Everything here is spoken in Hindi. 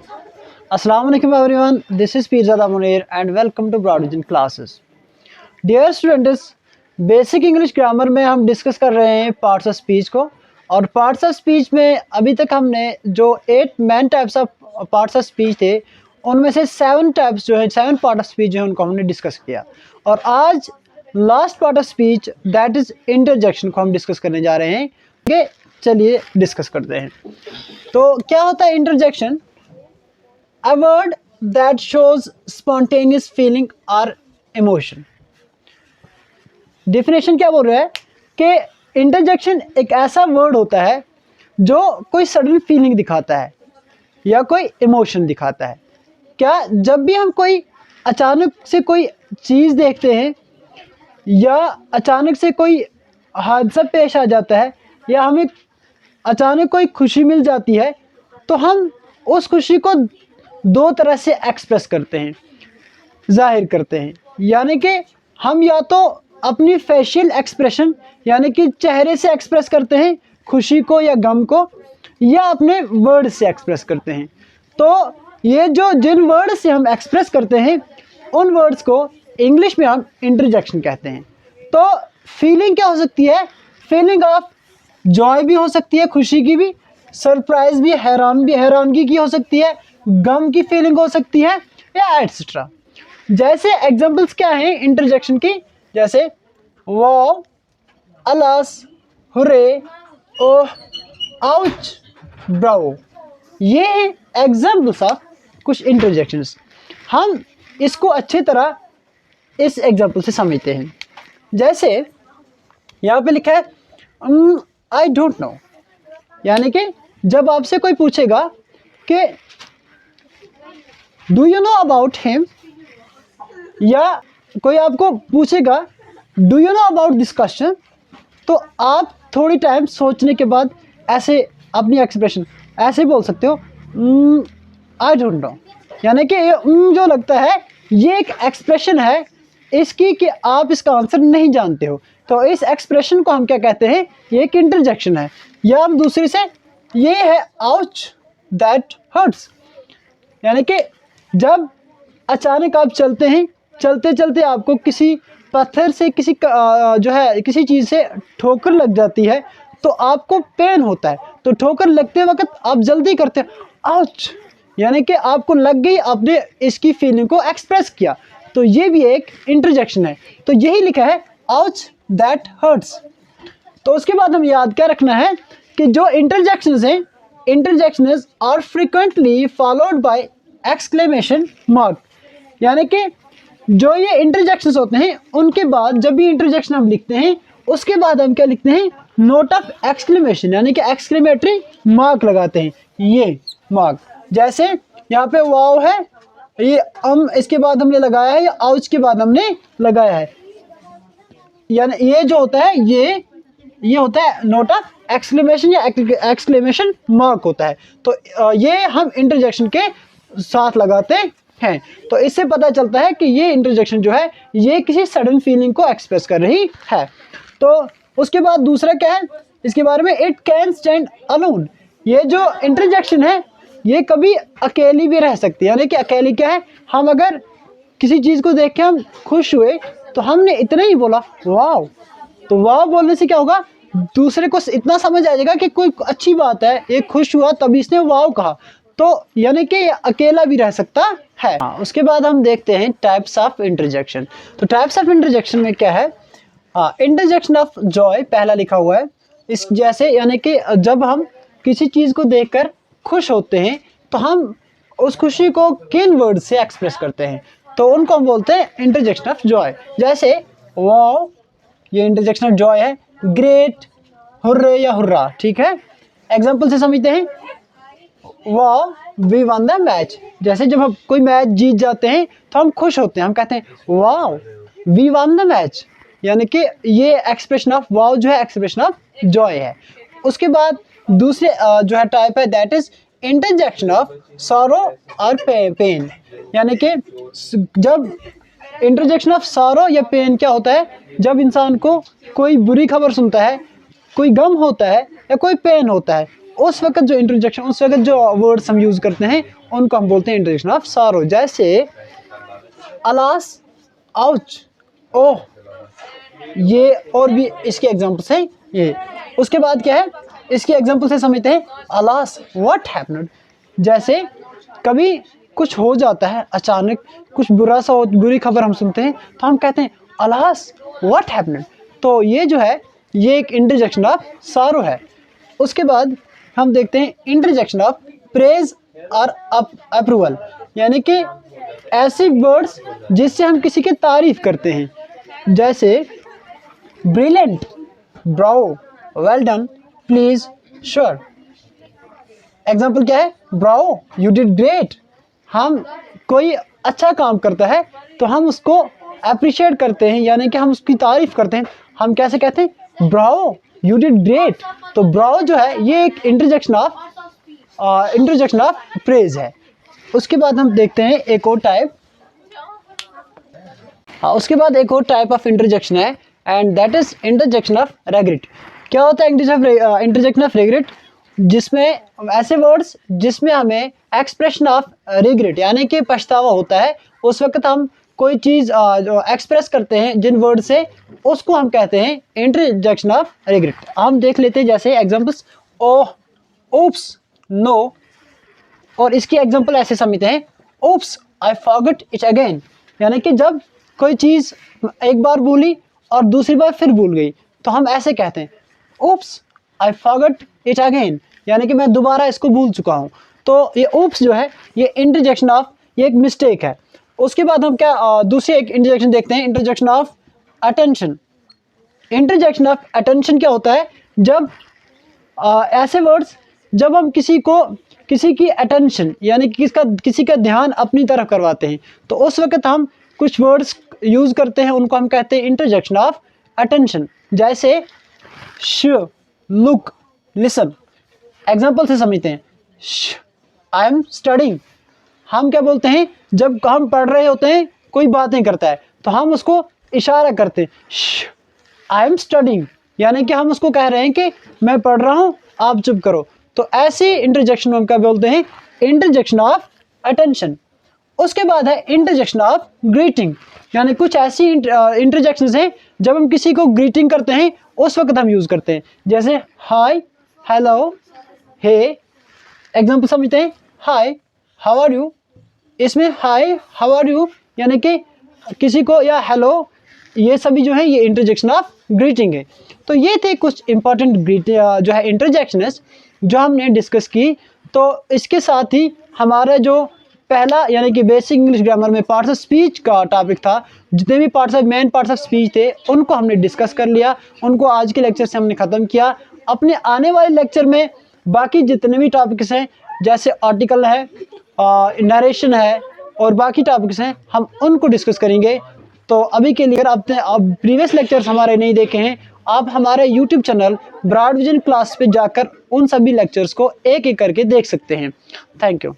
Assalamu alaikum everyone. This is Pirzada Munir and welcome to Broad Vision classes. Dear students, basic English grammar में हम डिस्कस कर रहे हैं पार्ट्स ऑफ स्पीच को, और पार्ट्स ऑफ स्पीच में अभी तक हमने जो 8 main types of parts of speech थे उनमें से 7 टाइप्स जो है 7 पार्ट ऑफ स्पीच जो है उनको हमने डिस्कस किया। और आज last part of speech that is interjection को हम डिस्कस करने जा रहे हैं। ओके, चलिए डिस्कस करते हैं। तो क्या होता है interjection? A word that shows spontaneous feeling or emotion। Definition क्या बोल रहा है कि इंटरजेक्शन एक ऐसा वर्ड होता है जो कोई सडन फीलिंग दिखाता है या कोई इमोशन दिखाता है। क्या जब भी हम कोई अचानक से कोई चीज़ देखते हैं या अचानक से कोई हादसा पेश आ जाता है या हमें अचानक कोई खुशी मिल जाती है, तो हम उस खुशी को दो तरह से एक्सप्रेस करते हैं, जाहिर करते हैं। यानी कि हम या तो अपनी फेशियल एक्सप्रेशन यानी कि चेहरे से एक्सप्रेस करते हैं खुशी को या गम को, या अपने वर्ड से एक्सप्रेस करते हैं। तो ये जो जिन वर्ड से हम एक्सप्रेस करते हैं उन वर्ड्स को इंग्लिश में हम इंटरजेक्शन कहते हैं। तो फीलिंग क्या हो सकती है? फीलिंग ऑफ जॉय भी हो सकती है, खुशी की भी, सरप्राइज भी, हैरानगी की हो सकती है, गम की फीलिंग हो सकती है, या एटसेट्रा। जैसे एग्जांपल्स क्या हैं इंटरजेक्शन की? जैसे वाओ, अलास, हुर्रे, ओह, आउच, ब्रावो। ये हैं एग्जांपल्स ऑफ कुछ इंटरजेक्शंस। हम इसको अच्छी तरह इस एग्जांपल से समझते हैं। जैसे यहाँ पे लिखा है आई डोंट नो, यानी कि जब आपसे कोई पूछेगा कि do you know about him, या कोई आपको पूछेगा do you know about this question, तो आप थोड़ी टाइम सोचने के बाद ऐसे अपनी एक्सप्रेशन ऐसे बोल सकते हो आई डोंट नो। यानी कि जो लगता है ये एक एक्सप्रेशन है इसकी कि आप इसका आंसर नहीं जानते हो। तो इस एक्सप्रेशन को हम क्या कहते हैं? ये एक इंटरजेक्शन है। या हम दूसरी से, ये है आउच दैट हर्ट्स, यानी कि जब अचानक आप चलते हैं, चलते चलते आपको किसी पत्थर से किसी चीज़ से ठोकर लग जाती है तो आपको पेन होता है। तो ठोकर लगते वक्त आप जल्दी करते हैं आउच, यानी कि आपको लग गई, आपने इसकी फीलिंग को एक्सप्रेस किया। तो ये भी एक इंटरजेक्शन है। तो यही लिखा है आउच दैट हर्ट्स। तो उसके बाद हम याद क्या रखना है कि जो इंटरजेक्शंस हैं, interjections are frequently followed by exclamation mark. यानी कि जो ये इंटरजेक्शंस होते हैं उनके बाद जब भी इंटरजेक्शन हम लिखते हैं उसके बाद हम क्या लिखते हैं? नोट ऑफ एक्सक्लेमेशन, यानी कि एक्सक्लेमेटरी मार्क लगाते हैं, ये मार्क। जैसे यहाँ पे वाव है, ये इसके बाद हमने लगाया है, या आउच के बाद हमने लगाया है, यानी ये जो होता है ये होता है नोट ऑफ एक्सक्लेमेशन या एक्सक्लेमेशन मार्क होता है। तो ये हम इंटरजेक्शन के साथ लगाते हैं। तो इससे पता चलता है कि ये इंटरजेक्शन जो है ये किसी सडन फीलिंग को एक्सप्रेस कर रही है। तो उसके बाद दूसरा क्या है इसके बारे में? It can stand alone. ये जो इंटरजेक्शन है ये कभी अकेली भी रह सकती है। यानी कि अकेली क्या है? हम अगर किसी चीज़ को देख के हम खुश हुए तो हमने इतना ही बोला वाव, तो वाव बोलने से क्या होगा? दूसरे को इतना समझ आ जाएगा कि कोई अच्छी बात है, ये खुश हुआ तभी इसने वाव कहा। तो यानी कि अकेला भी रह सकता है। उसके बाद हम देखते हैं टाइप्स ऑफ इंटरजेक्शन। तो टाइप्स ऑफ इंटरजेक्शन में क्या है? इंटरजेक्शन ऑफ जॉय पहला लिखा हुआ है। इस जैसे यानी कि जब हम किसी चीज़ को देखकर खुश होते हैं तो हम उस खुशी को किन वर्ड से एक्सप्रेस करते हैं, तो उनको हम बोलते हैं इंटरजेक्शन ऑफ जॉय। जैसे वाओ, ये इंटरजेक्शन ऑफ जॉय है। ग्रेट, हुर्रे या हुर्रा, ठीक है। एग्जाम्पल से समझते हैं। Wow we won the match, जैसे जब हम कोई मैच जीत जाते हैं तो हम खुश होते हैं, हम कहते हैं wow we won the match, यानी कि ये एक्सप्रेशन ऑफ वाओ जो है एक्सप्रेशन ऑफ जॉय है। उसके बाद दूसरे जो है टाइप है that is interjection of sorrow और पेन, यानी कि जब इंटरजेक्शन ऑफ सॉरो या पेन क्या होता है? जब इंसान को कोई बुरी खबर सुनता है, कोई गम होता है या कोई पेन होता है, उस वक्त जो वर्ड्स हम यूज़ करते हैं उनको हम बोलते हैं इंटरजेक्शन ऑफ सारो। जैसे अलास, आउच, ओह, ये और भी इसके एग्जाम्पल्स हैं ये। उसके बाद क्या है, इसके एग्जाम्पल से समझते हैं अलास व्हाट हैपन्ड। जैसे कभी कुछ हो जाता है अचानक, कुछ बुरा सा हो, बुरी खबर हम सुनते हैं तो हम कहते हैं अलास व्हाट हैपन्ड। तो ये जो है ये एक इंटरजेक्शन ऑफ सारो है। उसके बाद हम देखते हैं इंटरजेक्शन ऑफ प्रेज और अप्रूवल, यानी कि ऐसे वर्ड्स जिससे हम किसी की तारीफ करते हैं। जैसे brilliant, Bravo, well done, please, sure. Example क्या है, ब्रावो, यू डिड ग्रेट। हम कोई अच्छा काम करता है तो हम उसको अप्रिशिएट करते हैं, यानी कि हम उसकी तारीफ करते हैं। हम कैसे कहते हैं, ब्रावो, यू डिड ग्रेट। तो ब्रावो जो है ये एक इंटरजेक्शन ऑफ प्रेज है। उसके बाद हम देखते हैं एक और टाइप, उसके बाद एक और टाइप ऑफ इंटरजेक्शन है and that is interjection of regret. क्या होता है इंटरजेक्शन ऑफ रेग्रेट, जिसमें ऐसे वर्ड्स जिसमें हमें एक्सप्रेशन ऑफ रिग्रेट यानी कि पछतावा होता है, उस वक्त हम कोई चीज़ जो एक्सप्रेस करते हैं जिन वर्ड से, उसको हम कहते हैं इंटरजेक्शन ऑफ रिग्रेट। हम देख लेते हैं जैसे एग्जांपल्स, ओह, ओप्स, नो। और इसकी एग्जांपल ऐसे समझते हैं, oops, I forgot it again. यानी कि जब कोई चीज़ एक बार भूली और दूसरी बार फिर भूल गई तो हम ऐसे कहते हैं, oops, I forgot it again, यानी कि मैं दोबारा इसको भूल चुका हूँ। तो ये ओप्स जो है ये इंटरजेक्शन ऑफ, ये एक मिस्टेक है। उसके बाद हम क्या दूसरी एक इंटरजेक्शन देखते हैं, interjection of attention. Interjection of attention क्या होता है, जब ऐसे वर्ड्स जब हम किसी की अटेंशन यानी कि किसी का ध्यान अपनी तरफ करवाते हैं तो उस वक्त हम कुछ वर्ड्स यूज़ करते हैं, उनको हम कहते हैं इंटरजेक्शन ऑफ अटेंशन। जैसे श, लुक, लिसन। एग्जाम्पल से समझते हैं, आई एम स्टडिंग। हम क्या बोलते हैं, जब हम पढ़ रहे होते हैं, कोई बातें करता है तो हम उसको इशारा करते हैं, आई एम स्टडिंग, यानी कि हम उसको कह रहे हैं कि मैं पढ़ रहा हूँ, आप चुप करो। तो ऐसी इंटरजेक्शन हम क्या बोलते हैं, इंटरजेक्शन ऑफ अटेंशन। उसके बाद है इंटरजेक्शन ऑफ ग्रीटिंग, यानी कुछ ऐसी इंटरजेक्शंस हैं जब हम किसी को ग्रीटिंग करते हैं उस वक्त हम यूज़ करते हैं। जैसे हाय, हेलो, हे। एग्जाम्पल समझते हैं, हाय, हाउ आर यू। इसमें हाय, हाउ आर यू यानी कि किसी को, या हेलो, ये सभी जो है ये इंटरजेक्शन ऑफ ग्रीटिंग है। तो ये थे कुछ इंपॉर्टेंट जो है इंटरजेक्शंस जो हमने डिस्कस की। तो इसके साथ ही हमारा जो पहला यानी कि बेसिक इंग्लिश ग्रामर में पार्ट्स ऑफ स्पीच का टॉपिक था, जितने भी मेन पार्ट्स ऑफ स्पीच थे उनको हमने डिस्कस कर लिया, उनको आज के लेक्चर से हमने ख़त्म किया। अपने आने वाले लेक्चर में बाकी जितने भी टॉपिक्स हैं, जैसे आर्टिकल है, नरेशन है और बाकी टॉपिक्स हैं, हम उनको डिस्कस करेंगे। तो अभी के लिए अगर आप प्रीवियस लेक्चर्स हमारे नहीं देखे हैं, आप हमारे YouTube channel Broad Vision Class पे जाकर उन सभी लेक्चर्स को एक एक करके देख सकते हैं। Thank you.